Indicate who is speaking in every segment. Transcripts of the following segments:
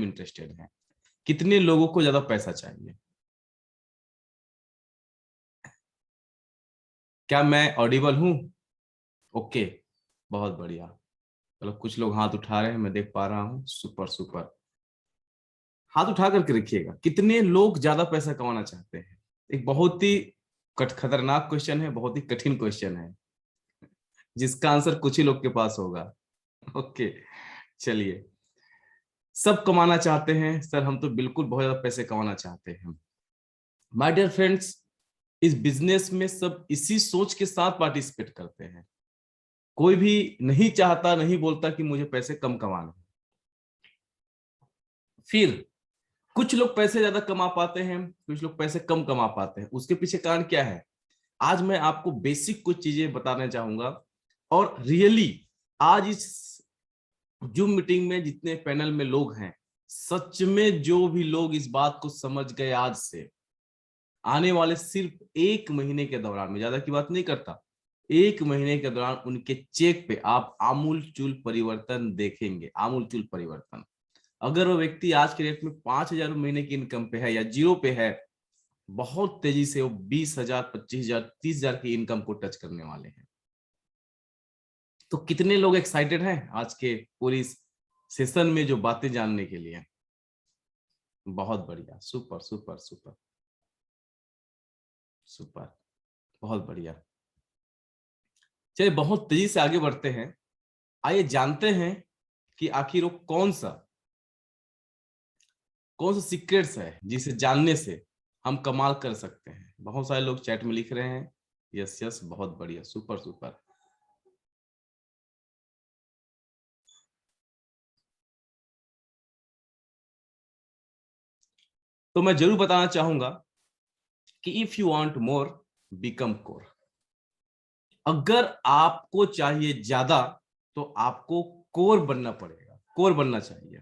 Speaker 1: Interested हैं? कितने लोगों को ज्यादा पैसा चाहिए? क्या मैं ऑडिबल हूं? ओके, बहुत बढ़िया। चलो, कुछ लोग हाथ उठा रहे हैं, मैं देख पा रहा हूँ। Super super. हाथ उठा करके रखिएगा, कितने लोग ज्यादा पैसा कमाना चाहते हैं? एक बहुत ही खतरनाक क्वेश्चन है, बहुत ही कठिन क्वेश्चन है, जिसका आंसर कुछ ही लोग के पास होगा। ओके, चलिए। सब कमाना चाहते हैं सर, हम तो बिल्कुल बहुत ज्यादा पैसे कमाना चाहते हैं। माय डियर फ्रेंड्स, इस बिजनेस में सब इसी सोच के साथ पार्टिसिपेट करते हैं। कोई भी नहीं चाहता, नहीं बोलता कि मुझे पैसे कम कमाने। फिर कुछ लोग पैसे ज्यादा कमा पाते हैं, कुछ लोग पैसे कम कमा पाते हैं। उसके पीछे कारण क्या है, आज मैं आपको बेसिक कुछ चीजें बताना चाहूंगा। और रियली आज इस जूम मीटिंग में जितने पैनल में लोग हैं, सच में जो भी लोग इस बात को समझ गए, आज से आने वाले सिर्फ 1 महीने के दौरान, में ज्यादा की बात नहीं करता, 1 महीने के दौरान उनके चेक पे आप आमूल चूल परिवर्तन देखेंगे। आमूल चूल परिवर्तन। अगर वो व्यक्ति आज के रेट में 5,000 महीने की इनकम पे है या जीरो पे है, बहुत तेजी से वो 20,000, 25,000, 30,000 की इनकम को टच करने वाले हैं। तो कितने लोग एक्साइटेड हैं आज के पूरी सेशन में जो बातें जानने के लिए? बहुत बढ़िया, सुपर सुपर सुपर सुपर, बहुत बढ़िया। चलिए, बहुत तेजी से आगे बढ़ते हैं। आइए जानते हैं कि आखिर वो कौन सा सीक्रेट्स है जिसे जानने से हम कमाल कर सकते हैं। बहुत सारे लोग चैट में लिख रहे हैं। यस यस, बहुत बढ़िया, सुपर सुपर। तो मैं जरूर बताना चाहूंगा कि if you want more, become core. अगर आपको चाहिए ज्यादा, तो आपको कोर बनना पड़ेगा, कोर बनना चाहिए।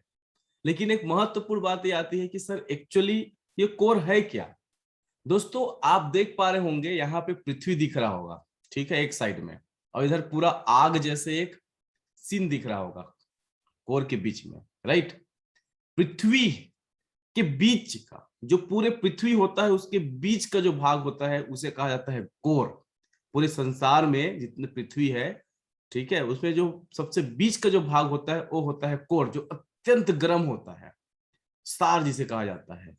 Speaker 1: लेकिन एक महत्वपूर्ण बात ये आती है कि सर एक्चुअली ये कोर है क्या? दोस्तों, आप देख पा रहे होंगे, यहाँ पे पृथ्वी दिख रहा होगा, ठीक है, एक साइड में, और इधर पूरा आग जैसे एक सीन दिख रहा होगा कोर के बीच में, राइट? पृथ्वी के बीच का जो पूरे पृथ्वी होता है, उसके बीच का जो भाग होता है, उसे कहा जाता है कोर। पूरे संसार में जितने पृथ्वी है, ठीक है, उसमें जो सबसे बीच का जो भाग होता है, वो होता है कोर, जो अत्यंत गर्म होता है, स्टार जिसे कहा जाता है।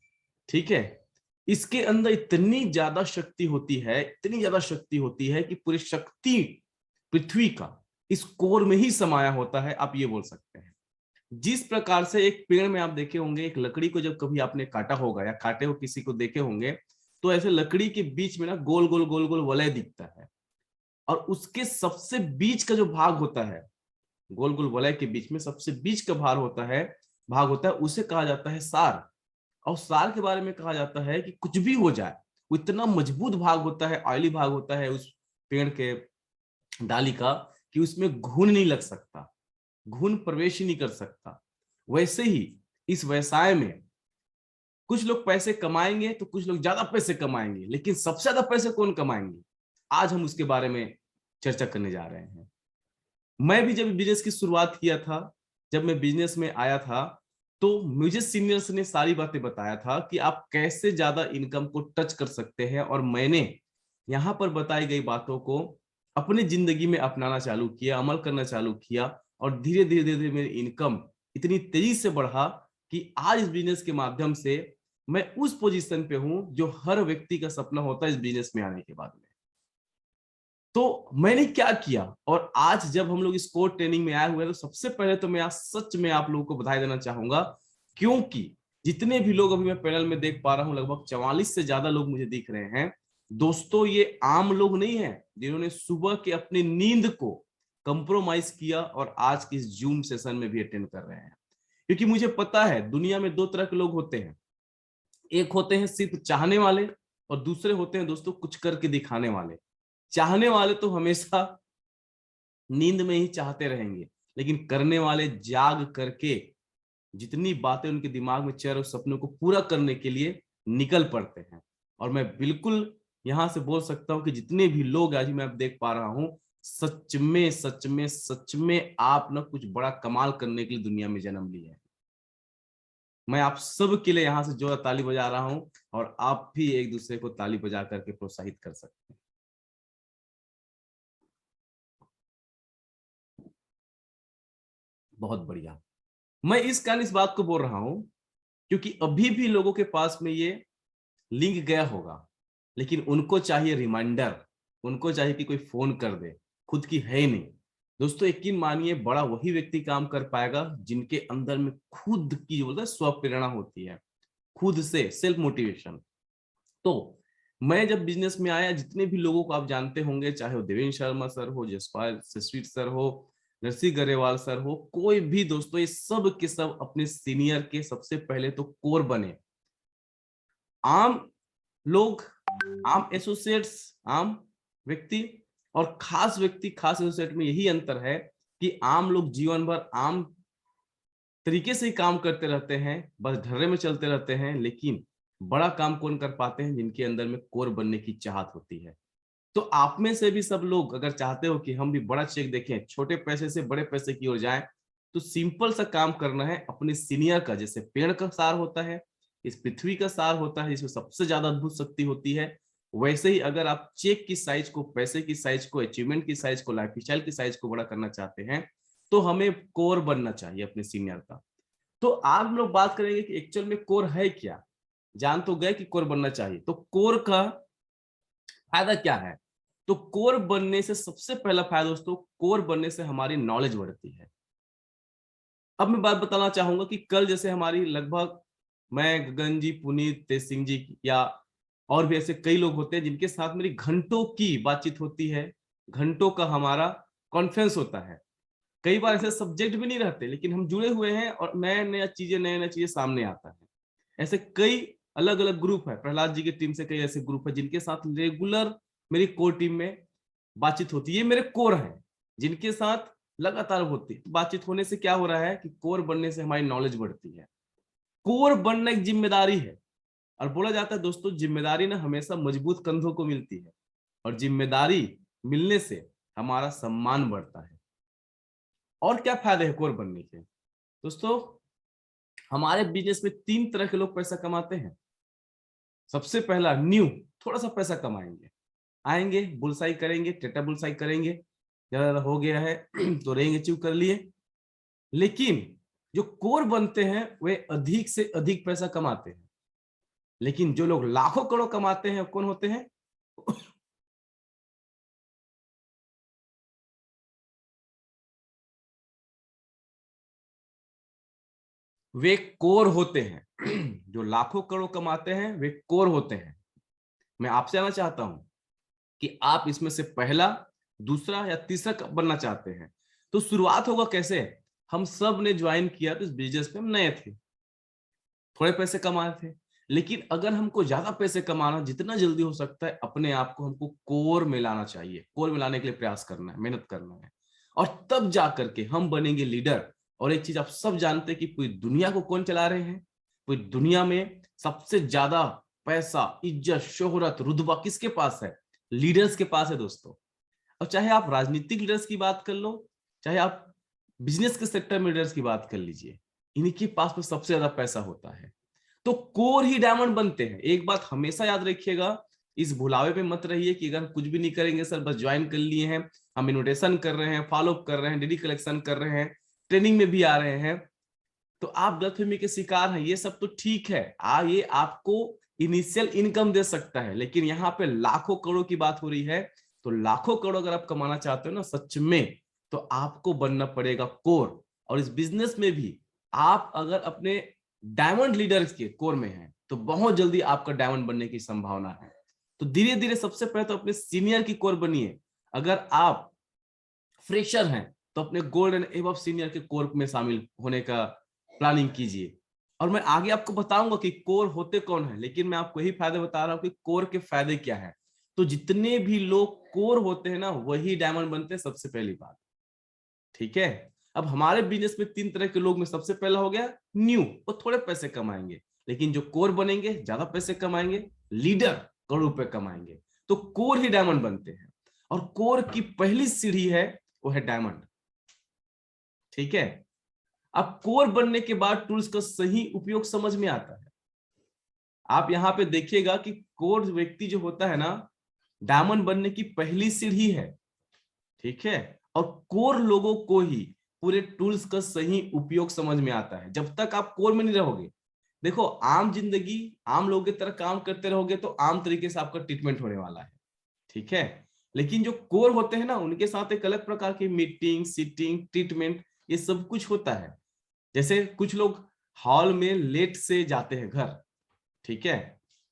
Speaker 1: ठीक है, इसके अंदर इतनी ज्यादा शक्ति होती है, इतनी ज्यादा शक्ति होती है कि पूरी शक्ति पृथ्वी का इस कोर में ही समाया होता है, आप ये बोल सकते हैं। जिस प्रकार से एक पेड़ में आप देखे होंगे, एक लकड़ी को जब कभी आपने काटा होगा या काटे हो किसी को देखे होंगे, तो ऐसे लकड़ी के बीच में ना गोल गोल गोल गोल वलय दिखता है, और उसके सबसे बीच का जो भाग होता है, गोल गोल वलय के बीच में सबसे बीच का भाग होता है, उसे कहा जाता है सार। और सार के बारे में कहा जाता है कि कुछ भी हो जाए, वो इतना मजबूत भाग होता है, ऑयली भाग होता है उस पेड़ के डाली का, कि उसमें घुन नहीं लग सकता, घुन प्रवेश ही नहीं कर सकता। वैसे ही इस व्यवसाय में कुछ लोग पैसे कमाएंगे तो कुछ लोग ज्यादा पैसे कमाएंगे, लेकिन सबसे ज्यादा पैसे कौन कमाएंगे, आज हम उसके बारे में चर्चा करने जा रहे हैं। मैं भी जब बिजनेस की शुरुआत किया था, जब मैं बिजनेस में आया था, तो मुझे सीनियर्स ने सारी बातें बताया था कि आप कैसे ज्यादा इनकम को टच कर सकते हैं, और मैंने यहाँ पर बताई गई बातों को अपनी जिंदगी में अपनाना चालू किया, अमल करना चालू किया, और धीरे धीरे धीरे धीरे मेरी इनकम इतनी तेजी से बढ़ा कि आज इस बिजनेस के माध्यम से मैं उस पोजीशन पे हूं जो हर व्यक्ति का सपना होता है इस बिजनेस में आने के बाद में। तो मैंने क्या किया, और आज जब हम लोग इस कोर ट्रेनिंग में आए हुए हैं, तो सबसे पहले तो मैं आज सच में आप लोगों को बधाई देना चाहूंगा, क्योंकि जितने भी लोग अभी मैं पैनल में देख पा रहा हूं, लगभग 44 से ज्यादा लोग मुझे दिख रहे हैं। दोस्तों, ये आम लोग नहीं है जिन्होंने सुबह के अपनी नींद को कंप्रोमाइज किया और आज की इस जूम सेशन में भी अटेंड कर रहे हैं। क्योंकि मुझे पता है दुनिया में दो तरह के लोग होते हैं, एक होते हैं सिर्फ चाहने वाले, और दूसरे होते हैं दोस्तों कुछ करके दिखाने वाले। चाहने वाले तो हमेशा नींद में ही चाहते रहेंगे, लेकिन करने वाले जाग करके जितनी बातें उनके दिमाग में चल रही उस सपनों को पूरा करने के लिए निकल पड़ते हैं। और मैं बिल्कुल यहां से बोल सकता हूं कि जितने भी लोग आज मैं देख पा रहा हूं, सच में सच में सच में आप ना कुछ बड़ा कमाल करने के लिए दुनिया में जन्म लिया है। मैं आप सब के लिए यहां से जो ताली बजा रहा हूं, और आप भी एक दूसरे को ताली बजा करके प्रोत्साहित कर सकते हैं। बहुत बढ़िया। मैं इस कारण इस बात को बोल रहा हूं क्योंकि अभी भी लोगों के पास में ये लिंक गया होगा, लेकिन उनको चाहिए रिमाइंडर, उनको चाहिए कि कोई फोन कर दे, खुद की है ही नहीं। दोस्तों यकीन मानिए, बड़ा वही व्यक्ति काम कर पाएगा जिनके अंदर में खुद की बोलते हैं स्व प्रेरणा होती है, खुद से सेल्फ मोटिवेशन। तो मैं जब बिजनेस में आया, जितने भी लोगों को आप जानते होंगे, चाहे वो देवेंद्र शर्मा सर हो, जसपाल स्वीट सर हो, नरसिंह गरेवाल सर हो, कोई भी दोस्तों, ये सब के सब अपने सीनियर के सबसे पहले तो कोर बने। आम लोग, आम एसोसिएट्स, आम व्यक्ति और खास व्यक्ति, खास एसोसिएट में यही अंतर है कि आम लोग जीवन भर आम तरीके से ही काम करते रहते हैं, बस ढर्रे में चलते रहते हैं, लेकिन बड़ा काम कौन कर पाते हैं? जिनके अंदर में कोर बनने की चाहत होती है। तो आप में से भी सब लोग अगर चाहते हो कि हम भी बड़ा चेक देखें, छोटे पैसे से बड़े पैसे की ओर जाएं, तो सिंपल सा काम करना है, अपने सीनियर का, जैसे पेड़ का सार होता है, इस पृथ्वी का सार होता है, जिसमें सबसे ज्यादा अद्भुत शक्ति होती है, वैसे ही अगर आप चेक की साइज को, पैसे की साइज को, अचीवमेंट की साइज को, लाइफ स्टाइल की साइज को बड़ा करना चाहते हैं, तो हमें कोर बनना चाहिए अपने सीनियर का। तो आज हम लोग बात करेंगे कि एक्चुअल में कोर है क्या। जान तो गए कि कोर बनना चाहिए, तो कोर का फायदा क्या है? तो कोर बनने से सबसे पहला फायदा दोस्तों, कोर बनने से हमारी नॉलेज बढ़ती है। अब मैं बात बताना चाहूंगा कि कल जैसे हमारी लगभग, मैं, गगन जी, पुनीत, तेज सिंह जी, या और भी ऐसे कई लोग होते हैं जिनके साथ मेरी घंटों की बातचीत होती है, घंटों का हमारा कॉन्फ्रेंस होता है। कई बार ऐसे सब्जेक्ट भी नहीं रहते, लेकिन हम जुड़े हुए हैं और नए नए चीजें सामने आता है। ऐसे कई अलग अलग ग्रुप है, प्रहलाद जी की टीम से कई ऐसे ग्रुप है जिनके साथ रेगुलर मेरी कोर टीम में बातचीत होती है। ये मेरे कोर हैं जिनके साथ लगातार होती है। तो बातचीत होने से क्या हो रहा है कि कोर बनने से हमारी नॉलेज बढ़ती है। कोर बनना एक जिम्मेदारी है, और बोला जाता है दोस्तों, जिम्मेदारी ना हमेशा मजबूत कंधों को मिलती है, और जिम्मेदारी मिलने से हमारा सम्मान बढ़ता है। और क्या फायदे हैं कोर बनने के? दोस्तों, हमारे बिजनेस में 3 तरह के लोग पैसा कमाते हैं। सबसे पहला, न्यू, थोड़ा सा पैसा कमाएंगे, आएंगे, बुलसाई करेंगे, टेटा बुलसाई करेंगे, ज्यादा हो गया है तो रेंग अचीव कर लिए। लेकिन जो कोर बनते हैं वे अधिक से अधिक पैसा कमाते हैं। लेकिन जो लोग लाखों करोड़ कमाते हैं कौन होते हैं? वे कोर होते हैं। जो लाखों करोड़ कमाते हैं वे कोर होते हैं। मैं आपसे आना चाहता हूं कि आप इसमें से पहला, दूसरा या तीसरा कब बनना चाहते हैं? तो शुरुआत होगा कैसे? हम सब ने ज्वाइन किया तो इस बिजनेस में हम नए थे, थोड़े पैसे कमाए थे, लेकिन अगर हमको ज्यादा पैसे कमाना, जितना जल्दी हो सकता है अपने आप को हमको कोर में लाना चाहिए। कोर में लाने के लिए प्रयास करना है, मेहनत करना है, और तब जा करके हम बनेंगे लीडर। और एक चीज आप सब जानते हैं कि पूरी दुनिया को कौन चला रहे हैं? पूरी दुनिया में सबसे ज्यादा पैसा, इज्जत, शोहरत, रुतबा किसके पास है? लीडर्स के पास है दोस्तों। और चाहे आप राजनीतिक लीडर्स की बात कर लो, चाहे आप बिजनेस के सेक्टर में लीडर्स की बात कर लीजिए, इनके पास में सबसे ज्यादा पैसा होता है। तो कोर ही डायमंड बनते हैं। एक बात हमेशा याद रखिएगा, इस भुलावे पे मत रहिए कि अगर कुछ भी नहीं करेंगे सर, बस ज्वाइन कर लिए हैं, हम इन्विटेशन कर रहे हैं, फॉलो कर रहे हैं, डीडी कलेक्शन कर रहे हैं, ट्रेनिंग में भी आ रहे हैं, तो आप गलतफहमी के शिकार हैं। ये सब तो ठीक है, ये आपको इनिशियल इनकम दे सकता है, लेकिन यहाँ पे लाखों करोड़ की बात हो रही है। तो लाखों करोड़ अगर आप कमाना चाहते हो ना सच में, तो आपको बनना पड़ेगा कोर। और इस बिजनेस में भी आप अगर अपने डायमंड लीडर्स के कोर में हैं, तो बहुत जल्दी आपका डायमंड बनने की संभावना है। तो धीरे धीरे सबसे पहले तो अपने सीनियर की कोर बनिए। अगर आप फ्रेशर हैं तो अपने गोल्ड एंड एबव सीनियर के कोर में शामिल होने का प्लानिंग कीजिए। और मैं आगे आपको बताऊंगा कि कोर होते कौन है, लेकिन मैं आपको यही फायदे बता रहा हूं कि कोर के फायदे क्या है। तो जितने भी लोग कोर होते हैं ना, वही डायमंड बनते हैं, सबसे पहली बात। ठीक है। अब हमारे बिजनेस में 3 तरह के लोग में सबसे पहला हो गया न्यू, वो थोड़े पैसे कमाएंगे, लेकिन जो कोर बनेंगे ज्यादा पैसे कमाएंगे, लीडर करोड़ों रुपए कमाएंगे। तो कोर ही डायमंड बनते हैं, और कोर की पहली सीढ़ी है वो है डायमंड। ठीक है। अब कोर बनने के बाद टूल्स का सही उपयोग समझ में आता है। आप यहां पे देखिएगा कि कोर व्यक्ति जो होता है ना, डायमंड बनने की पहली सीढ़ी है, ठीक है। और कोर लोगों को ही पूरे टूल्स का सही उपयोग समझ में आता है। जब तक आप कोर में नहीं रहोगे, देखो आम जिंदगी आम लोगों की तरह काम करते रहोगे तो आम तरीके से आपका ट्रीटमेंट होने वाला है, ठीक है। लेकिन जो कोर होते हैं ना, उनके साथ एक अलग प्रकार की मीटिंग, सीटिंग, ट्रीटमेंट, ये सब कुछ होता है। जैसे कुछ लोग हॉल में लेट से जाते हैं घर, ठीक है,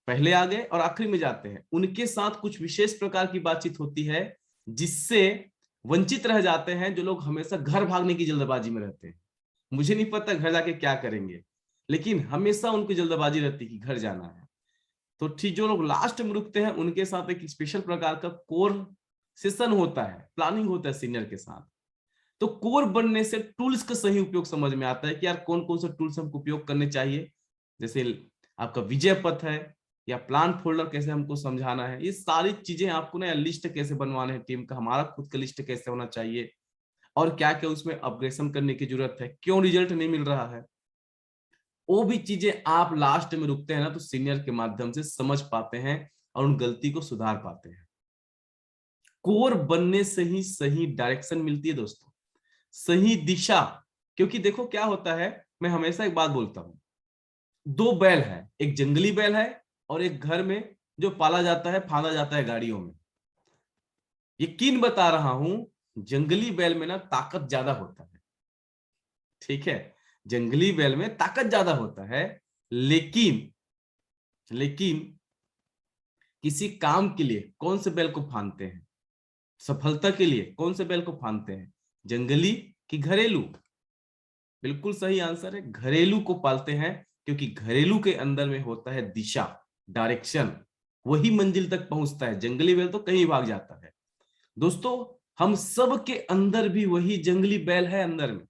Speaker 1: पहले आ गए और आखिरी में जाते हैं, उनके साथ कुछ विशेष प्रकार की बातचीत होती है जिससे वंचित रह जाते हैं जो लोग हमेशा घर भागने की जल्दबाजी में रहते हैं। मुझे नहीं पता घर जाके क्या करेंगे, लेकिन हमेशा उनकी जल्दबाजी रहती है कि घर जाना है। तो ठीक जो लोग लास्ट में रुकते हैं उनके साथ एक स्पेशल प्रकार का कोर सेशन होता है, प्लानिंग होता है सीनियर के साथ। तो कोर बनने से टूल्स का सही उपयोग समझ में आता है कि यार कौन कौन से टूल्स हमको उपयोग करने चाहिए। जैसे आपका विजय पथ है या प्लान फोल्डर कैसे हमको समझाना है, ये सारी चीजें आपको ना, लिस्ट कैसे बनवाना है टीम का, हमारा खुद का लिस्ट कैसे होना चाहिए, और क्या क्या उसमें अपग्रेडेशन करने की जरूरत है, क्यों रिजल्ट नहीं मिल रहा है, वो भी चीजें आप लास्ट में रुकते हैं ना तो सीनियर के माध्यम से समझ पाते हैं और उन गलती को सुधार पाते हैं। कोर बनने से ही सही डायरेक्शन मिलती है दोस्तों, सही दिशा। क्योंकि देखो क्या होता है, मैं हमेशा एक बात बोलता हूं, दो बैल है, एक जंगली बैल है और एक घर में जो पाला जाता है, फांदा जाता है गाड़ियों में। यकीन बता रहा हूं, जंगली बैल में ना ताकत ज्यादा होता है, ठीक है, जंगली बैल में ताकत ज्यादा होता है, लेकिन लेकिन किसी काम के लिए कौन से बैल को फांदते हैं, सफलता के लिए कौन से बैल को फांदते हैं, जंगली कि घरेलू? बिल्कुल सही आंसर है, घरेलू को पालते हैं, क्योंकि घरेलू के अंदर में होता है दिशा, डायरेक्शन, वही मंजिल तक पहुंचता है। जंगली बैल तो कहीं भाग जाता है। दोस्तों, हम सब के अंदर भी वही जंगली बैल है अंदर में,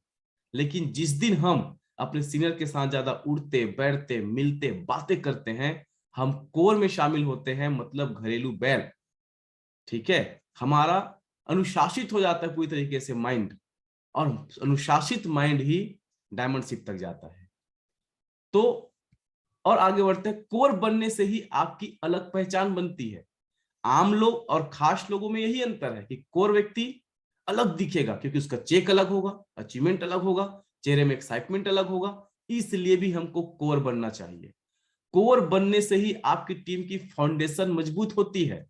Speaker 1: लेकिन जिस दिन हम अपने सीनियर के साथ ज्यादा उठते बैठते मिलते बातें करते हैं, हम कोर में शामिल होते हैं, मतलब घरेलू बैल, ठीक है, हमारा अनुशासित हो जाता है पूरी तरीके से माइंड, और अनुशासित माइंड ही डायमंडशिप तक जाता है। तो और आगे बढ़ते हैं, कोर बनने से ही आपकी अलग पहचान बनती है। आम लोग और खास लोगों में यही अंतर है कि कोर व्यक्ति अलग दिखेगा क्योंकि उसका चेक अलग होगा, अचीवमेंट अलग होगा, चेहरे में एक्साइटमेंट अलग होगा, इसलिए भी हमको कोर बनना चाहिए। कोर बनने से ही आपकी टीम की फाउंडेशन मजबूत होती है।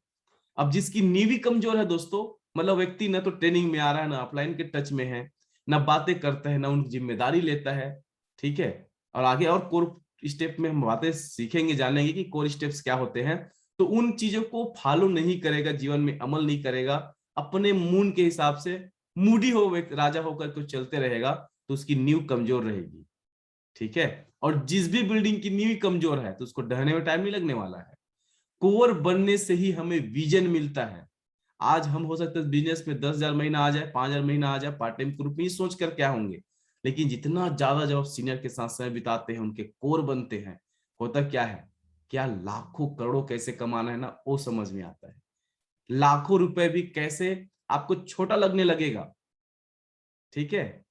Speaker 1: अब जिसकी नींव ही कमजोर है दोस्तों, मतलब व्यक्ति ना तो ट्रेनिंग में आ रहा है, ना अपलाइन के टच में है, ना बातें करता है, ना उनकी जिम्मेदारी लेता है, ठीक है। और आगे और कोर स्टेप में हम बातें सीखेंगे, जानेंगे कि कोर स्टेप्स क्या होते हैं। तो उन चीजों को फॉलो नहीं करेगा, जीवन में अमल नहीं करेगा, अपने मूड के हिसाब से मूडी हो राजा होकर कुछ चलते रहेगा, तो उसकी नींव कमजोर रहेगी, ठीक है। और जिस भी बिल्डिंग की नींव कमजोर है तो उसको ढहने में टाइम नहीं लगने वाला है। कोर बनने से ही हमें विजन मिलता है। आज हम हो सकता है बिजनेस में 10,000 महीना आ जाए, 5,000 महीना आ जाए, पार्ट टाइम ग्रुप में सोच कर क्या होंगे, लेकिन जितना ज्यादा जब आप सीनियर के साथ समय बिताते हैं, उनके कोर बनते हैं, होता क्या है, क्या लाखों करोड़ों कैसे कमाना है ना, वो समझ में आता है। लाखों रुपए भी कैसे आपको छोटा लगने लगेगा, ठीक है।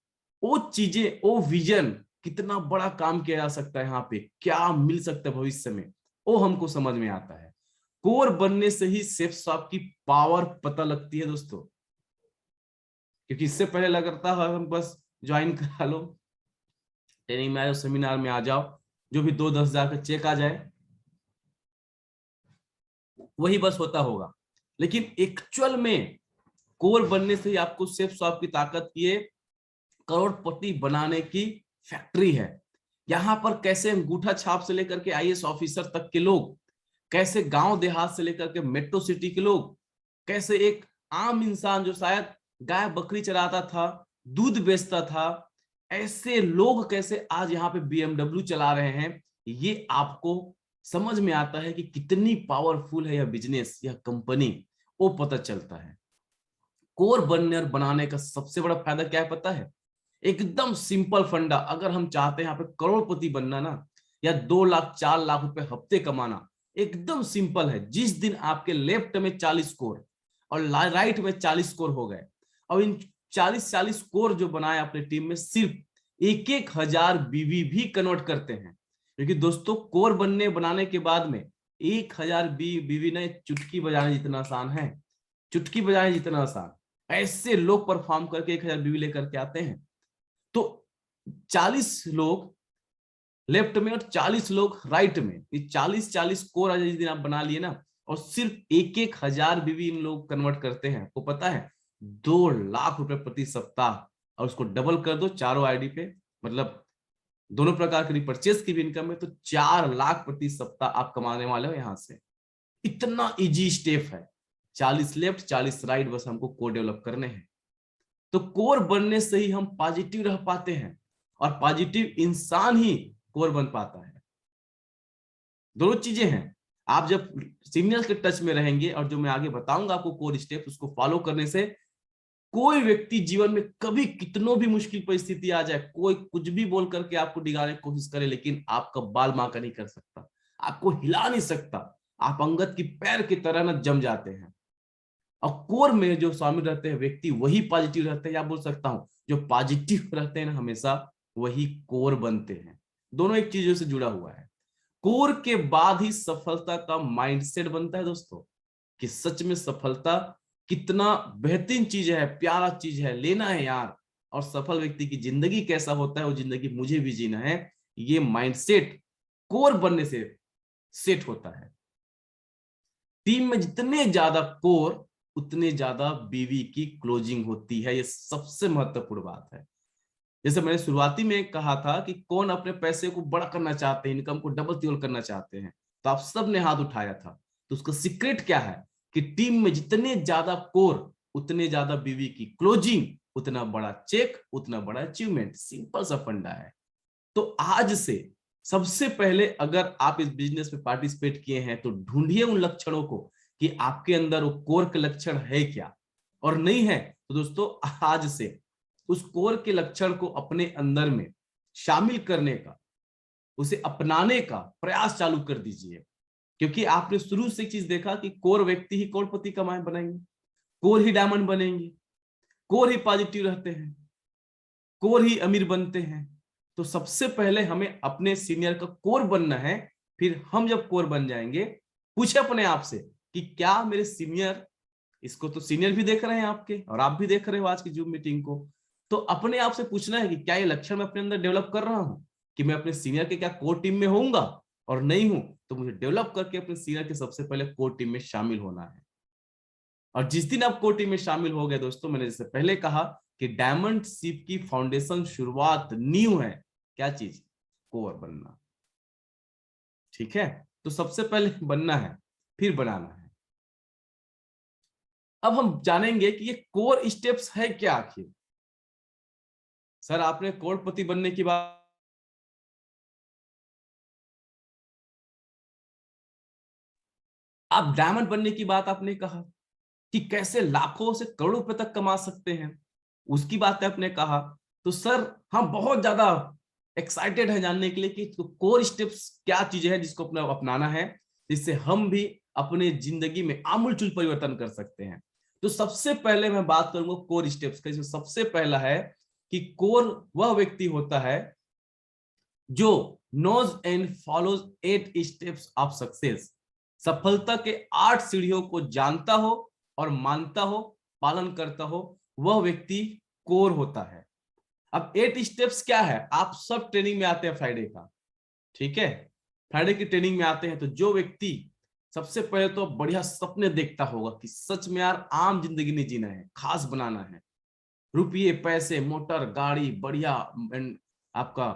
Speaker 1: वो चीजें, वो विजन, कितना बड़ा काम किया जा सकता है यहाँ पे, क्या मिल सकता है भविष्य में, वो हमको समझ में आता है। कोर बनने से ही सेफ शॉप की पावर पता लगती है दोस्तों, क्योंकि इससे पहले लगता है हम बस ज्वाइन करा लो, ट्रेनिंग में आ जाओ, सेमिनार में आ जाओ, जो भी 2-10 हजार का चेक आ जाए, वही बस होता होगा। लेकिन एक्चुअल में कोर बनने से ही आपको सेफ शॉप की ताकत, ये करोड़पति बनाने की फैक्ट्री है। यहाँ पर कैसे अंगूठा छाप से लेकर के आईएएस ऑफिसर तक के लोग, कैसे गांव देहात से लेकर के मेट्रो सिटी के लोग, कैसे एक आम इंसान जो शायद गाय बकरी चराता था, दूध बेचता था, ऐसे लोग कैसे आज यहाँ पे बीएमडब्ल्यू चला रहे हैं, ये आपको समझ में आता है कि कितनी पावरफुल है यह बिजनेस, यह कंपनी, वो पता चलता है। कोर बनने और बनाने का सबसे बड़ा फायदा क्या है पता है? एकदम सिंपल फंडा। अगर हम चाहते हैं यहाँ पे करोड़पति बनना ना, या 2 लाख 4 लाख रुपए हफ्ते कमाना, एकदम सिंपल है। जिस दिन आपके लेफ्ट में 40 कोर और राइट में 40 कोर हो गए, और इन 40-40 कोर जो बनाए अपने टीम में, सिर्फ एक एक हजार बीवी भी कन्वर्ट करते हैं। क्योंकि दोस्तों कोर बनाने के बाद में 1000 बीवी ने चुटकी बजाने जितना आसान है, चुटकी बजाने जितना आसान। ऐसे लोग परफॉर्म करके 1000 बीवी लेकर के आते हैं। तो 40 लोग लेफ्ट में और 40 लोग राइट में, ये 40-40 कोर आज जिस दिन आप बना लिए ना, और सिर्फ एक एक हजार बीवी इन लोग कन्वर्ट करते हैं। आपको पता है 2 लाख रुपए प्रति सप्ताह, और उसको डबल कर दो चारों आईडी पे, मतलब दोनों प्रकार की रिपर्चेस की भी इनकम है, तो 4 लाख प्रति सप्ताह आप कमाने वाले हो यहां से। इतना इजी स्टेप है, 40 लेफ्ट 40 राइट, बस हमको कोर डेवलप करने हैं। तो कोर बनने से ही हम पॉजिटिव रह पाते हैं, और पॉजिटिव इंसान ही कोर बन पाता है। दोनों चीजें हैं। आप जब सीनियर्स के टच में रहेंगे, और जो मैं आगे बताऊंगा आपको कोर स्टेप, उसको फॉलो करने से कोई व्यक्ति जीवन में कभी कितनों भी मुश्किल परिस्थिति आ जाए, कोई कुछ भी बोल करके आपको डिगाने की कोशिश करे, लेकिन आपका बाल बांका नहीं कर सकता, आपको हिला नहीं सकता। आप अंगद की पैर की तरह ना जम जाते हैं। और कोर में जो शामिल रहते हैं व्यक्ति वही पॉजिटिव रहते हैं, या बोल सकता हूं जो पॉजिटिव रहते हैं ना हमेशा, वही कोर बनते हैं। दोनों एक चीजों से जुड़ा हुआ है। कोर के बाद ही सफलता का माइंडसेट बनता है दोस्तों, कि सच में सफलता कितना बेहतरीन चीज है, प्यारा चीज है, लेना है यार। और सफल व्यक्ति की जिंदगी कैसा होता है, वो जिंदगी मुझे भी जीना है, ये माइंडसेट कोर बनने से सेट होता है। टीम में जितने ज्यादा कोर, उतने ज्यादा बीवी की क्लोजिंग होती है। ये सबसे महत्वपूर्ण बात है। जैसे मैंने शुरुआती में कहा था कि कौन अपने पैसे को बड़ा करना चाहते हैं, इनकम को डबल ट्रिपल करना चाहते हैं, तो आप सब ने हाथ उठाया था। तो उसका सीक्रेट क्या है कि टीम में जितने ज्यादा कोर, उतने ज्यादा बीवी की क्लोजिंग, उतना बड़ा चेक, उतना बड़ा अचीवमेंट। सिंपल सा फंडा है। तो आज से सबसे पहले अगर आप इस बिजनेस में पार्टिसिपेट किए हैं, तो ढूंढिए उन लक्षणों को कि आपके अंदर वो कोर के लक्षण है क्या, और नहीं है तो दोस्तों आज से उस कोर के लक्षण को अपने अंदर में शामिल करने का, उसे अपनाने का प्रयास चालू कर दीजिए। क्योंकि आपने शुरू से एक चीज देखा कि कोर व्यक्ति ही करोड़पति कमाए बनाएंगे, कोर ही डायमंड बनेंगे, कोर ही पॉजिटिव रहते हैं, कोर ही अमीर बनते हैं। तो सबसे पहले हमें अपने सीनियर का कोर बनना है। फिर हम जब कोर बन जाएंगे, पूछे अपने आप से कि क्या मेरे सीनियर, इसको तो सीनियर भी देख रहे हैं आपके, और आप भी देख रहे हो आज की जूम मीटिंग को, तो अपने आप से पूछना है कि क्या ये लक्षण मैं अपने अंदर डेवलप कर रहा हूं, कि मैं अपने सीनियर के क्या कोर टीम में होऊंगा, और नहीं हूं तो मुझे डेवलप करके अपने सीनियर के सबसे पहले कोर टीम में शामिल होना है। और जिस दिन आप कोर टीम में शामिल हो गए दोस्तों, मैंने जैसे पहले कहा कि डायमंड शिप की फाउंडेशन, शुरुआत, नींव है क्या चीज, कोर बनना। ठीक है, तो सबसे पहले बनना है, फिर बनाना है। अब हम जानेंगे कि ये कोर स्टेप्स है क्या आखिर। सर आपने करोड़पति बनने की बात, आप डायमंड बनने की बात आपने कहा कि कैसे लाखों से करोड़ों रुपए तक कमा सकते हैं, उसकी बात आपने कहा। तो सर हम बहुत ज्यादा एक्साइटेड हैं जानने के लिए कि कोर स्टेप्स क्या चीजें हैं जिसको अपना अपनाना है, जिससे हम भी अपने जिंदगी में आमूलचूल परिवर्तन कर सकते हैं। तो सबसे पहले मैं बात करूंगा कोर स्टेप्स का। इसमें सबसे पहला है कि कोर वह व्यक्ति होता है जो knows and follows 8 steps of success, सफलता के 8 सीढ़ियों को जानता हो और मानता हो, पालन करता हो, वह व्यक्ति कोर होता है। अब 8 स्टेप्स क्या है, आप सब ट्रेनिंग में आते हैं फ्राइडे का, ठीक है, फ्राइडे की ट्रेनिंग में आते हैं। तो जो व्यक्ति सबसे पहले तो बढ़िया सपने देखता होगा कि सच में यार आम जिंदगी नहीं जीना है, खास बनाना है, रुपये पैसे मोटर गाड़ी बढ़िया, आपका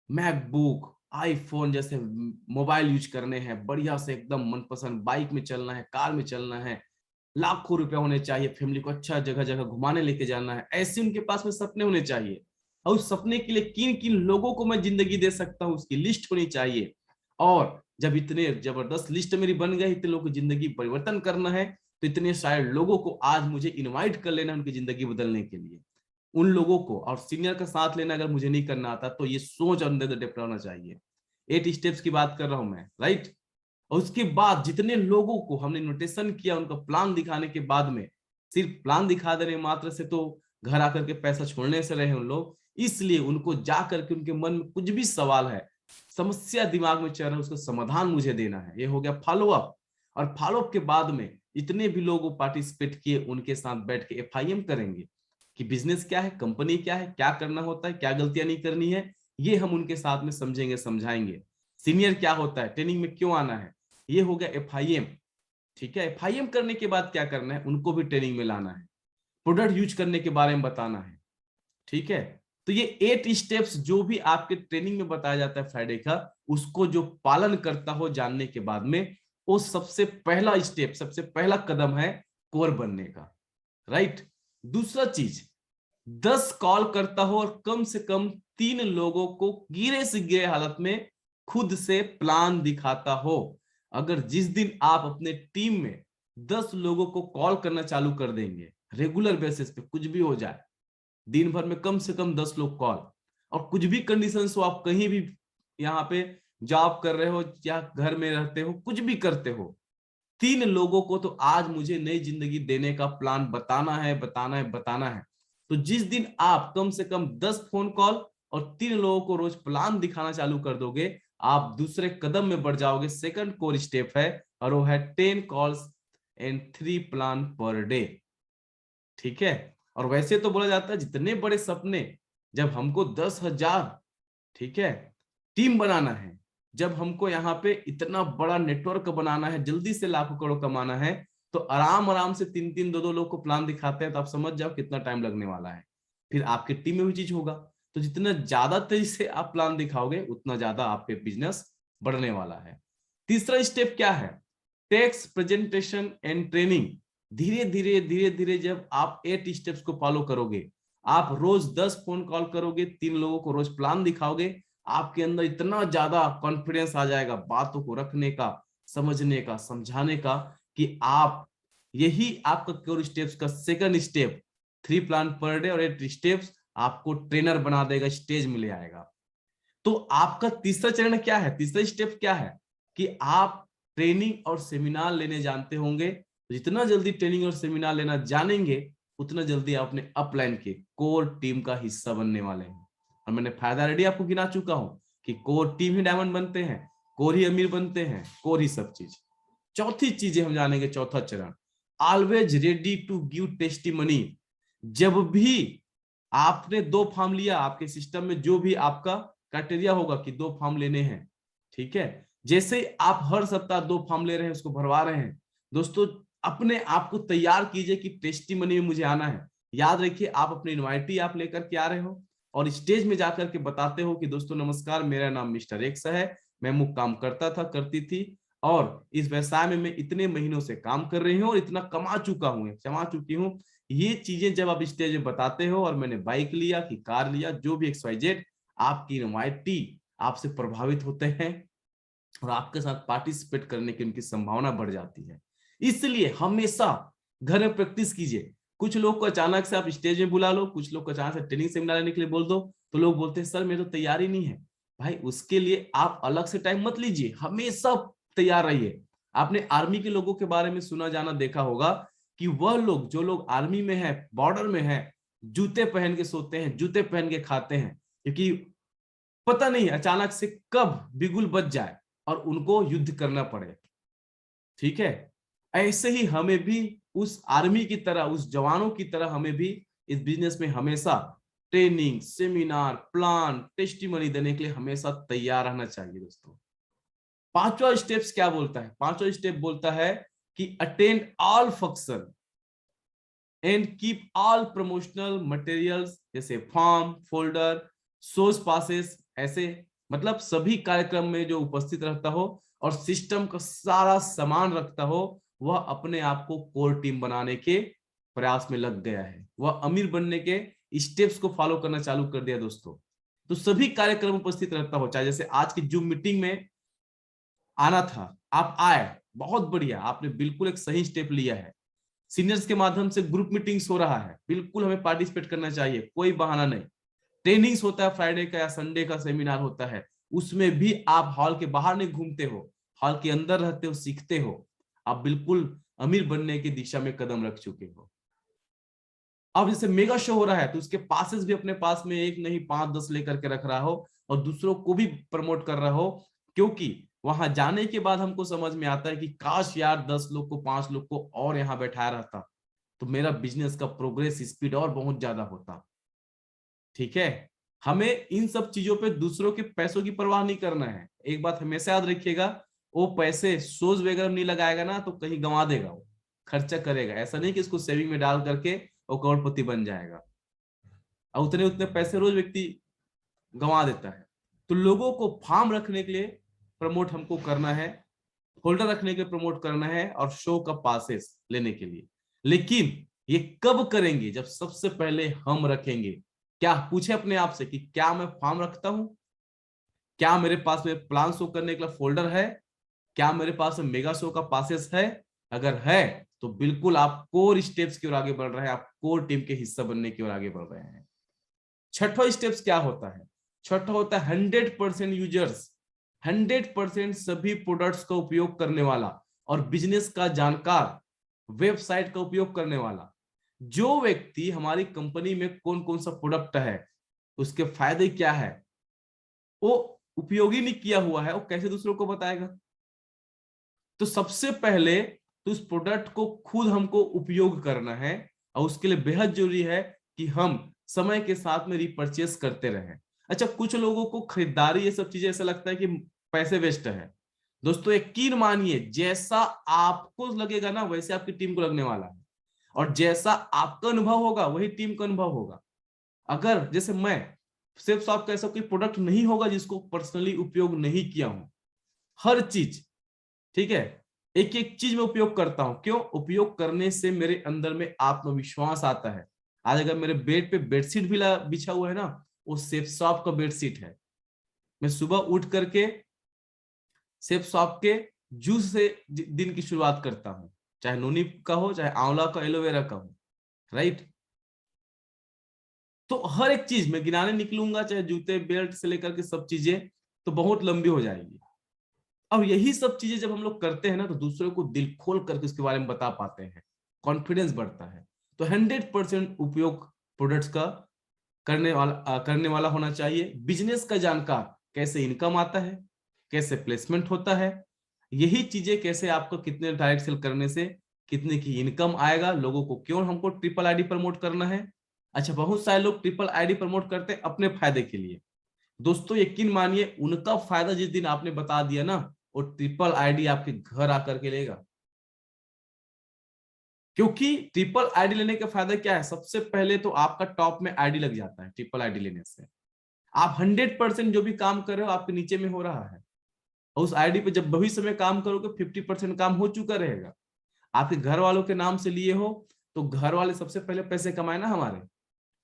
Speaker 1: मैकबुक आईफोन जैसे मोबाइल यूज करने हैं, बढ़िया से एकदम मनपसंद बाइक में चलना है, कार में चलना है, लाखों रुपए होने चाहिए, फैमिली को अच्छा जगह जगह घुमाने लेके जाना है, ऐसे उनके पास में सपने होने चाहिए। और उस सपने के लिए किन किन लोगों को मैं जिंदगी दे सकता हूँ उसकी लिस्ट होनी चाहिए। और जब इतने जबरदस्त लिस्ट मेरी बन गई, इतने लोगों की जिंदगी परिवर्तन करना है, तो इतने शायद लोगों को आज मुझे इनवाइट कर लेना उनकी जिंदगी बदलने के लिए। उन लोगों को और सीनियर का साथ लेना अगर मुझे नहीं करना आता, तो ये सोच अंदर डेप्थ होना चाहिए। 8 स्टेप्स की बात कर रहा हूं मैं, राइट। और उसके बाद जितने लोगों को हमने इन्विटेशन किया, उनका प्लान दिखाने के बाद में, सिर्फ प्लान दिखा देने मात्र से तो घर आकर के पैसा छोड़ने से रहे उन लोग, इसलिए उनको जाकर के उनके मन में कुछ भी सवाल है, समस्या दिमाग में चल रहा है, उसका समाधान मुझे देना है। ये हो गया फॉलोअप। और फॉलोअप के बाद में इतने भी लोग पार्टिसिपेट किए, उनके साथ बैठ के एफआईएम करेंगे कि बिजनेस क्या है, कंपनी क्या है, क्या करना होता है, क्या गलतियां नहीं करनी है, ये हम उनके साथ में समझेंगे, समझाएंगे। सीनियर क्या होता है, ट्रेनिंग में क्यों आना है, ये हो गया एफआईएम। ठीक है, एफआईएम करने के बाद क्या करना है, उनको भी ट्रेनिंग में लाना है, प्रोडक्ट यूज करने के बारे में बताना है। ठीक है, तो ये 8 स्टेप्स जो भी आपके ट्रेनिंग में बताया जाता है फ्राइडे का, उसको जो पालन करता हो जानने के बाद में, वो सबसे पहला स्टेप, सबसे पहला कदम है कोर बनने का। राइट। दूसरा चीज, 10 कॉल करता हो और कम से कम 3 लोगों को गिरे से गिरे हालत में खुद से प्लान दिखाता हो। अगर जिस दिन आप अपने टीम में 10 लोगों को कॉल करना चालू कर देंगे रेगुलर बेसिस पे, कुछ भी हो जाए, दिन भर में कम से कम 10 लोग कॉल, और कुछ भी कंडीशन हो, आप कहीं भी यहाँ पे जॉब कर रहे हो या घर में रहते हो, कुछ भी करते हो, 3 लोगों को तो आज मुझे नई जिंदगी देने का प्लान बताना है, बताना है, बताना है। तो जिस दिन आप कम से कम 10 फोन कॉल और 3 लोगों को रोज प्लान दिखाना चालू कर दोगे, आप दूसरे कदम में बढ़ जाओगे। सेकंड कोर स्टेप है, और वो है 10 calls and 3 plan per day. ठीक है, और वैसे तो बोला जाता है जितने बड़े सपने, जब हमको 10,000, ठीक है, टीम बनाना है, जब हमको यहाँ पे इतना बड़ा नेटवर्क बनाना है, जल्दी से लाखों करोड़ कमाना है, तो आराम आराम से 3-3 2-2 लोग को प्लान दिखाते हैं, तो आप समझ जाओ कितना टाइम लगने वाला है। फिर आपकी टीम में भी चीज होगा। तो जितना ज्यादा तेजी से आप प्लान दिखाओगे, उतना ज्यादा आपके बिजनेस बढ़ने वाला है। तीसरा स्टेप क्या है, टेक्स्ट प्रेजेंटेशन एंड ट्रेनिंग। धीरे धीरे धीरे धीरे जब आप 8 स्टेप्स को फॉलो करोगे, आप रोज 10 फोन कॉल करोगे, 3 लोगों को रोज प्लान दिखाओगे, आपके अंदर इतना ज्यादा कॉन्फिडेंस आ जाएगा बातों को रखने का, समझने का, समझाने का, कि आप, यही आपका कोर स्टेप्स का second step, 3 plan per day और 8 स्टेप्स आपको ट्रेनर बना देगा, स्टेज में ले आएगा। तो आपका तीसरा चरण क्या है, तीसरा स्टेप क्या है, कि आप ट्रेनिंग और सेमिनार लेने जानते होंगे। जितना जल्दी ट्रेनिंग और सेमिनार लेना जानेंगे, उतना जल्दी आप अपने अपलाइन के कोर टीम का हिस्सा बनने वाले हैं। और मैंने फायदा ऑलरेडी आपको गिना चुका हूं कि कोर टीम ही डायमंड बनते हैं, कोर ही अमीर बनते हैं, कोर ही सब चीज। चौथी चीजें हम जानेंगे, चौथा चरण, always ready to give testimony. जब भी आपने 2 फॉर्म लिया, आपके सिस्टम में जो भी आपका क्राइटेरिया होगा कि 2 फॉर्म लेने हैं, ठीक है, जैसे आप हर सप्ताह 2 फॉर्म ले रहे हैं, उसको भरवा रहे हैं, दोस्तों अपने आप को तैयार कीजिए कि टेस्टिमनी में मुझे आना है। याद रखिए, आप अपनी इनवाइटी आप लेकर के आ रहे हो और स्टेज में जाकर के बताते हो कि दोस्तों नमस्कार, मेरा नाम मिस्टर एक्स है, मैं मुख्य काम करता था, करती थी, और इस व्यवसाय में मैं इतने महीनों से काम कर रही हूँ और इतना कमा चुका हूँ, कमा चुकी हूँ। ये चीजें जब आप स्टेज में बताते हो, और मैंने बाइक लिया कि कार लिया, जो भी XYZ, आपकी इनवाइटी आपसे प्रभावित होते हैं और आपके साथ पार्टिसिपेट करने की उनकी संभावना बढ़ जाती है। इसलिए हमेशा घर में प्रैक्टिस कीजिए। कुछ लोग को अचानक से आप स्टेज में बुला लो, कुछ लोग को अचानक से ट्रेनिंग सेमिनार लेने के लिए बोल दो, तो लोग बोलते हैं सर मेरी तो तैयारी नहीं है। भाई उसके लिए आप अलग से टाइम मत लीजिए, हमेशा तैयार रहिए। आपने आर्मी के लोगों के बारे में सुना जाना देखा होगा कि वह लोग, जो लोग आर्मी में है, बॉर्डर में है, जूते पहन के सोते हैं, जूते पहन के खाते हैं, क्योंकि पता नहीं अचानक से कब बिगुल बज जाए और उनको युद्ध करना पड़े। ठीक है, ऐसे ही हमें भी उस आर्मी की तरह, उस जवानों की तरह हमें भी इस बिजनेस में हमेशा ट्रेनिंग, सेमिनार, प्लान, टेस्टिमनी देने के लिए हमेशा तैयार रहना चाहिए दोस्तों। पांचवा स्टेप्स क्या बोलता है, पांचवा स्टेप बोलता है कि attend all function and keep all promotional materials, जैसे फॉर्म, फोल्डर, सोर्स पासेस, ऐसे मतलब सभी कार्यक्रम में जो उपस्थित रहता हो और सिस्टम का सारा सामान रखता हो, वह अपने आप को कोर टीम बनाने के प्रयास में लग गया है, वह अमीर बनने के स्टेप्स को फॉलो करना चालू कर दिया दोस्तों। तो सभी कार्यक्रम उपस्थित रहता हो, चाहे जैसे आज की जूम मीटिंग में आना था, आप आए, बहुत बढ़िया, आपने बिल्कुल एक सही स्टेप लिया है। सीनियर्स के माध्यम से ग्रुप मीटिंग्स हो रहा है, बिल्कुल हमें पार्टिसिपेट करना चाहिए, कोई बहाना नहीं। ट्रेनिंग्स होता है, फ्राइडे का या संडे का सेमिनार होता है, उसमें भी आप हॉल के बाहर नहीं घूमते हो, हॉल के अंदर रहते हो, सीखते हो, आप बिल्कुल अमीर बनने की दिशा में कदम रख चुके हो। अब जैसे मेगा शो हो रहा है तो उसके पासेस भी अपने पास में एक नहीं 5-10 लेकर के रख रहा हो और दूसरों को भी प्रमोट कर रहा हो, क्योंकि वहां जाने के बाद हमको समझ में आता है कि काश यार 10 लोग को 5 लोग को और यहाँ बैठाया रहता तो मेरा बिजनेस का प्रोग्रेस स्पीड और बहुत ज्यादा होता। ठीक है, हमें इन सब चीजों पे दूसरों के पैसों की परवाह नहीं करना है। एक बात हमेशा याद रखिएगा, वो पैसे सोच वगैरह नहीं लगाएगा ना तो कहीं गंवा देगा, वो खर्चा करेगा। ऐसा नहीं कि इसको सेविंग में डाल करके वो करोड़पति बन जाएगा, और उतने उतने पैसे रोज व्यक्ति गंवा देता है। तो लोगों को फार्म रखने के लिए प्रमोट हमको करना है, होल्डर रखने के लिए प्रमोट करना है, और शो का पासेस लेने के लिए। लेकिन ये कब करेंगे? जब सबसे पहले हम रखेंगे। क्या पूछे अपने आप से कि क्या मैं फार्म रखता हूं? क्या मेरे पास में प्लान शो करने के लिए फोल्डर है? क्या मेरे पास में मेगा शो का पासेस है? अगर है तो बिल्कुल आप कोर स्टेप्स की ओर आगे बढ़ रहे हैं, आप कोर टीम के हिस्सा बनने की ओर आगे बढ़ रहे हैं। छठा स्टेप्स क्या होता है? छठा होता है 100% यूजर्स, 100% सभी प्रोडक्ट्स का उपयोग करने वाला और बिजनेस का जानकार, वेबसाइट का उपयोग करने वाला। जो व्यक्ति हमारी कंपनी में कौन कौन सा प्रोडक्ट है, उसके फायदे क्या है, वो उपयोगी नहीं किया हुआ है, वो कैसे दूसरों को बताएगा? तो सबसे पहले तो उस प्रोडक्ट को खुद हमको उपयोग करना है, और उसके लिए बेहद जरूरी है कि हम समय के साथ में रिपर्चेस करते रहें। अच्छा, कुछ लोगों को खरीदारी ये सब चीजें ऐसा लगता है कि पैसे वेस्ट है। दोस्तों यकीन मानिए, जैसा आपको लगेगा ना वैसे आपकी टीम को लगने वाला है, और जैसा आपका अनुभव होगा वही टीम का अनुभव होगा। अगर जैसे मैं सिर्फ सॉफ्ट का ऐसा कोई प्रोडक्ट नहीं होगा जिसको पर्सनली उपयोग नहीं किया हूं, हर चीज, ठीक है, एक एक चीज में उपयोग करता हूं। क्यों? उपयोग करने से मेरे अंदर में आत्मविश्वास आता है। आज अगर मेरे बेड पे बेडशीट भी बिछा हुआ है ना, वो सेफ सॉफ्ट का बेडशीट है। मैं सुबह उठ करके सेफ सॉफ्ट के जूस से दिन की शुरुआत करता हूं, चाहे नोनी का हो, चाहे आंवला का, एलोवेरा का हो, राइट। तो हर एक चीज में गिनाने निकलूंगा, चाहे जूते बेल्ट से लेकर के सब चीजें, तो बहुत लंबी हो जाएगी। और यही सब चीजें जब हम लोग करते हैं ना, तो दूसरे को दिल खोल करके उसके बारे में बता पाते हैं, कॉन्फिडेंस बढ़ता है। तो 100% उपयोग प्रोडक्ट्स का करने वाला होना चाहिए। बिजनेस का जानकार, कैसे इनकम आता है, कैसे प्लेसमेंट होता है, यही चीजें, कैसे आपको कितने डायरेक्ट सेल करने से कितने की इनकम आएगा, लोगों को क्यों हमको ट्रिपल आईडी प्रमोट करना है। अच्छा, बहुत सारे लोग ट्रिपल आईडी प्रमोट करते हैं अपने फायदे के लिए। दोस्तों यकीन मानिए, उनका फायदा जिस दिन आपने बता दिया ना, वो ट्रिपल आईडी आपके घर आकर के लेगा। क्योंकि ट्रिपल आईडी लेने का फायदा क्या है? सबसे पहले तो आपका टॉप में आईडी लग जाता है। ट्रिपल आईडी लेने से आप 100% जो भी काम कर रहे हो आपके नीचे में हो रहा है, और उस आईडी पे जब भविष्य में काम करोगे 50% काम हो चुका रहेगा। आपके घर वालों के नाम से लिए हो तो घर वाले सबसे पहले पैसे कमाए ना हमारे,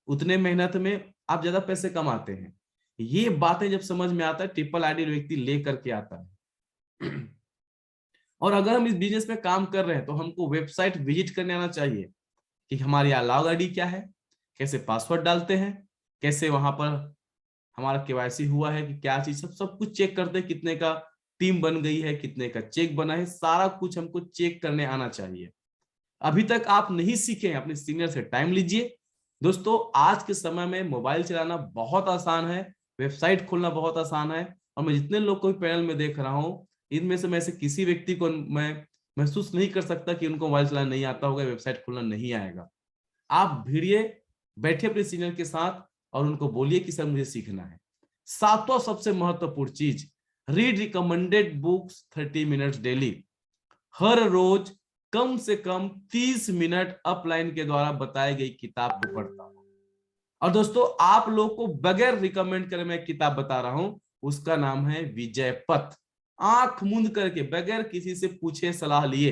Speaker 1: उतने मेहनत में आप ज्यादा पैसे कमाते हैं। ये बातें जब समझ में आता है, ट्रिपल आईडी व्यक्ति ले करके आता है। और अगर हम इस बिजनेस में काम कर रहे हैं तो हमको वेबसाइट विजिट करने आना चाहिए कि हमारी लॉग आईडी क्या है, कैसे पासवर्ड डालते हैं, कैसे वहां पर हमारा केवाईसी हुआ है कि क्या चीज, सब सब कुछ चेक करते हैं, कितने का टीम बन गई है, कितने का चेक बना है, सारा कुछ हमको चेक करने आना चाहिए। अभी तक आप नहीं सीखे हैं, अपने सीनियर से टाइम लीजिए। दोस्तों आज के समय में मोबाइल चलाना बहुत आसान है, वेबसाइट खोलना बहुत आसान है, और मैं जितने लोग को पैनल में देख रहा हूं, इनमें से मैं से किसी व्यक्ति को मैं महसूस नहीं कर सकता कि उनको मोबाइल चलाना नहीं आता होगा, वेबसाइट खोलना नहीं आएगा। आप भिड़िए, बैठे अपने सीनियर के साथ और उनको बोलिए कि सर मुझे सीखना है। सातवां सबसे महत्वपूर्ण चीज, read recommended books 30 minutes daily. हर रोज कम से कम 30 मिनट अपलाइन के द्वारा बताई गई किताब को पढ़ता हूं। और दोस्तों आप लोग को बगैर रिकमेंड करे मैं किताब बता रहा हूं, उसका नाम है विजय पथ। आंख मूंद करके, बगैर किसी से पूछे सलाह लिए,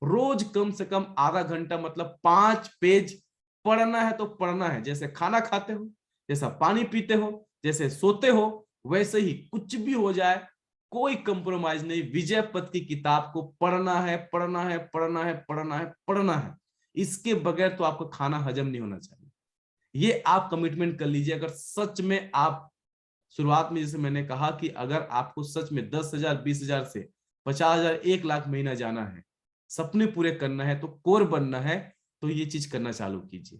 Speaker 1: रोज कम से कम आधा घंटा, मतलब 5 पेज पढ़ना है तो पढ़ना है। जैसे खाना खाते हो, जैसा पानी पीते हो, जैसे सोते हो, वैसे ही कुछ भी हो जाए कोई कंप्रोमाइज नहीं, विजय पथ की किताब को पढ़ना है, पढ़ना है, पढ़ना है, पढ़ना है, पढ़ना है। इसके बगैर तो आपको खाना हजम नहीं होना चाहिए। ये आप कमिटमेंट कर लीजिए। अगर सच में आप शुरुआत में, जैसे मैंने कहा कि अगर आपको सच में 10,000, 20,000 से 50,000, 1 लाख महीना जाना है, सपने पूरे करना है, तो कोर बनना है, तो ये चीज करना चालू कीजिए।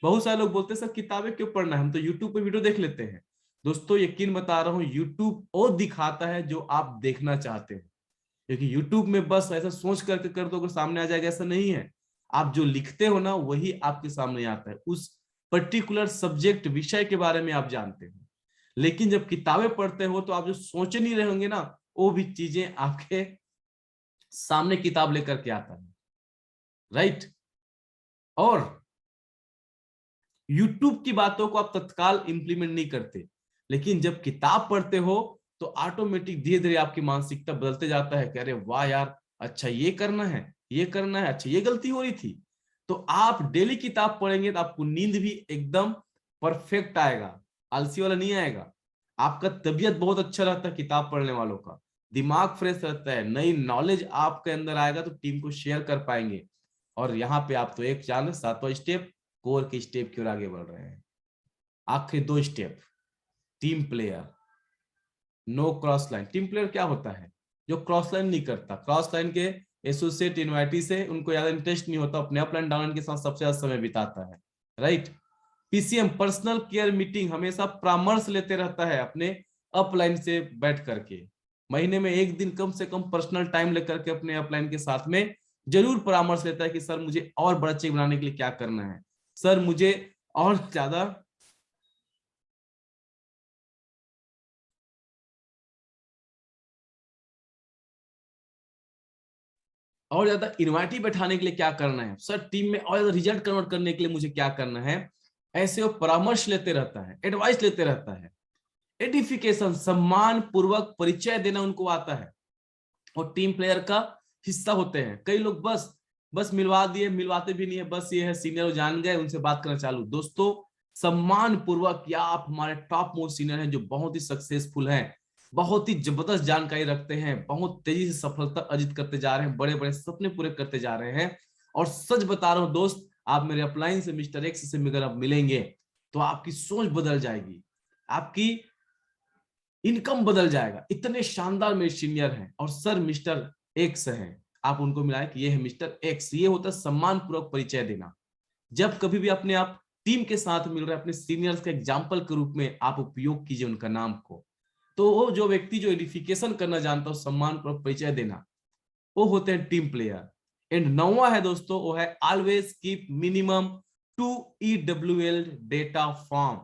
Speaker 1: बहुत सारे लोग बोलते हैं सर किताबें क्यों पढ़ना है, हम तो यूट्यूब पे वीडियो देख लेते हैं। दोस्तों यकीन बता रहा हूँ, यूट्यूब वो दिखाता है जो आप देखना चाहते हैं, क्योंकि यूट्यूब में बस ऐसा सोच करके कर दो सामने आ जाएगा, ऐसा नहीं है। आप जो लिखते हो ना वही आपके सामने आता है, उस पर्टिकुलर सब्जेक्ट विषय के बारे में आप जानते हो। लेकिन जब किताबें पढ़ते हो तो आप जो सोच नहीं रहे होंगे ना, वो भी चीजें आपके सामने किताब लेकर के आता है, राइट। और यूट्यूब की बातों को आप तत्काल इंप्लीमेंट नहीं करते, लेकिन जब किताब पढ़ते हो तो ऑटोमेटिक धीरे धीरे आपकी मानसिकता बदलते जाता है कि अरे वाह यार, अच्छा ये करना है, ये करना है, अच्छा ये गलती हो रही थी। तो आप डेली किताब पढ़ेंगे तो आपको नींद भी एकदम परफेक्ट आएगा, आलसी वाला नहीं आएगा। आपका तबीयत बहुत अच्छा रहता है किताब पढ़ने वालों का, दिमाग फ्रेश रहता है, नई नॉलेज आपके अंदर आएगा तो टीम को शेयर कर पाएंगे। और यहाँ पे आप तो एक जान 7वां स्टेप, कोर के स्टेप की ओर आगे बढ़ रहे हैं। आखिरी 2 step, team player, no cross line. Team player क्या होता है? जो क्रॉस लाइन नहीं करता। क्रॉस लाइन के एसोसिएट इनवाइटी से उनको ज्यादा इंटरेस्ट नहीं होता, अपने अपलाइन डाउनलाइन के साथ सबसे ज्यादा समय बिताता है, right. PCM, personal care meeting, हमेशा परामर्श लेते रहता है अपने अपलाइन से बैठ करके। महीने में 1 दिन कम से कम पर्सनल टाइम लेकर के अपने अपलाइन के साथ में जरूर परामर्श लेता है कि सर मुझे और बड़ा चेक बनाने के लिए क्या करना है, सर मुझे और ज्यादा इन्वाइटी बैठाने के लिए क्या करना है, सर टीम में और ज्यादा रिजल्ट कन्वर्ट करने के लिए मुझे क्या करना है। ऐसे वो परामर्श लेते रहता है, एडवाइस लेते रहता है। एडिफिकेशन, सम्मान पूर्वक परिचय देना उनको आता है, और टीम प्लेयर का हिस्सा होते हैं। कई लोग बस बस मिलवा दिए, मिलवाते भी नहीं है, बस ये है सीनियर जान गए उनसे बात करना चालू। दोस्तों सम्मान पूर्वक, या आप हमारे टॉप मोस्ट सीनियर हैं जो बहुत ही सक्सेसफुल हैं, बहुत ही जबरदस्त जानकारी रखते हैं, बहुत तेजी से सफलता अर्जित करते जा रहे हैं, बड़े बड़े सपने पूरे करते जा रहे हैं। और सच बता रहा हूं दोस्त, आप मेरे अपलाइन से मिस्टर एक्स से अगर आप मिलेंगे तो आपकी सोच बदल जाएगी, आपकी इनकम बदल जाएगा। इतने शानदार मेरे सीनियर हैं, और सर मिस्टर एक्स हैं, आप उनको मिलाएं कि ये है मिस्टर एक्स। ये होता है सम्मान पूर्वक परिचय देना। जब कभी भी अपने आप टीम के साथ मिल रहे हैं, अपने सीनियर्स के एग्जाम्पल के रूप में आप उपयोग कीजिए उनका नाम को। तो वो जो व्यक्ति जो एडिफिकेशन करना जानता हो, सम्मान पूर्वक परिचय देना, वो होते हैं टीम प्लेयर। एंड 9वां है दोस्तों, वो है always keep minimum 2 EWL data form.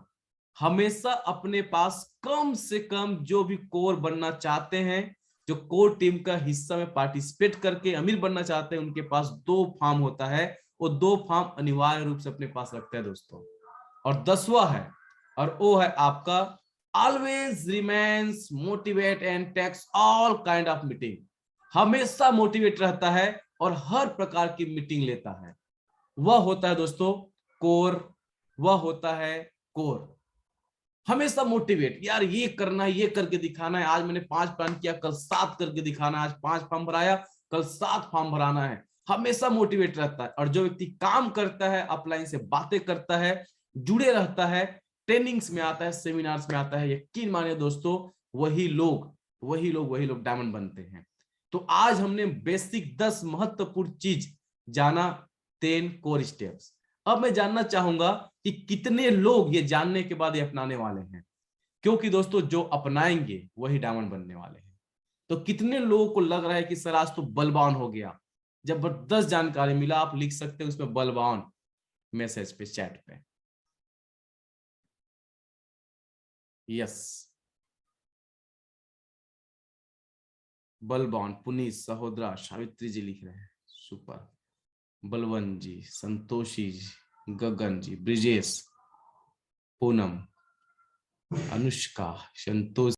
Speaker 1: हमेशा अपने पास कम से कम, जो भी कोर बनना चाहते हैं, जो कोर टीम का हिस्सा में पार्टिसिपेट करके अमीर बनना चाहते हैं, उनके पास 2 फॉर्म होता है। वो 2 फॉर्म अनिवार्य रूप से अपने पास रखते हैं दोस्तों। और 10वां है, और वो है आपका always remains motivate and takes all kind of meeting. हमेशा मोटिवेट रहता है और हर प्रकार की मीटिंग लेता है। वह होता है दोस्तों कोर, वह होता है कोर। हमेशा मोटिवेट, यार ये करना है, ये करके दिखाना है, आज मैंने 5 प्लान किया, कल 7 करके दिखाना है, आज 5 फॉर्म भराया, कल 7 फॉर्म भराना है। हमेशा मोटिवेट रहता है। और जो व्यक्ति काम करता है, अपलाइन से बातें करता है, जुड़े रहता है, ट्रेनिंग्स में आता है, सेमिनार्स में आता है, यकीन मानिए दोस्तों, वही लोग डायमंड बनते हैं। तो आज हमने बेसिक 10 महत्वपूर्ण चीज जाना, 10 कोर स्टेप्स। अब मैं जानना चाहूंगा कि कितने लोग ये जानने के बाद ये अपनाने वाले हैं, क्योंकि दोस्तों जो अपनाएंगे वही डायमंड बनने वाले हैं। तो कितने लोगों को लग रहा है कि सर आज तो बलवान हो गया, जबरदस्त जानकारी मिला, आप लिख सकते हैं उसमें बलवान मैसेज पे, चैट पे। यस, बलवान, पुनीत, सहोदरा, सावित्री जी लिख रहे हैं, सुपर। बलवन जी, संतोषी जी, गगन जी, ब्रिजेश, पूनम, अनुष्का, संतोष।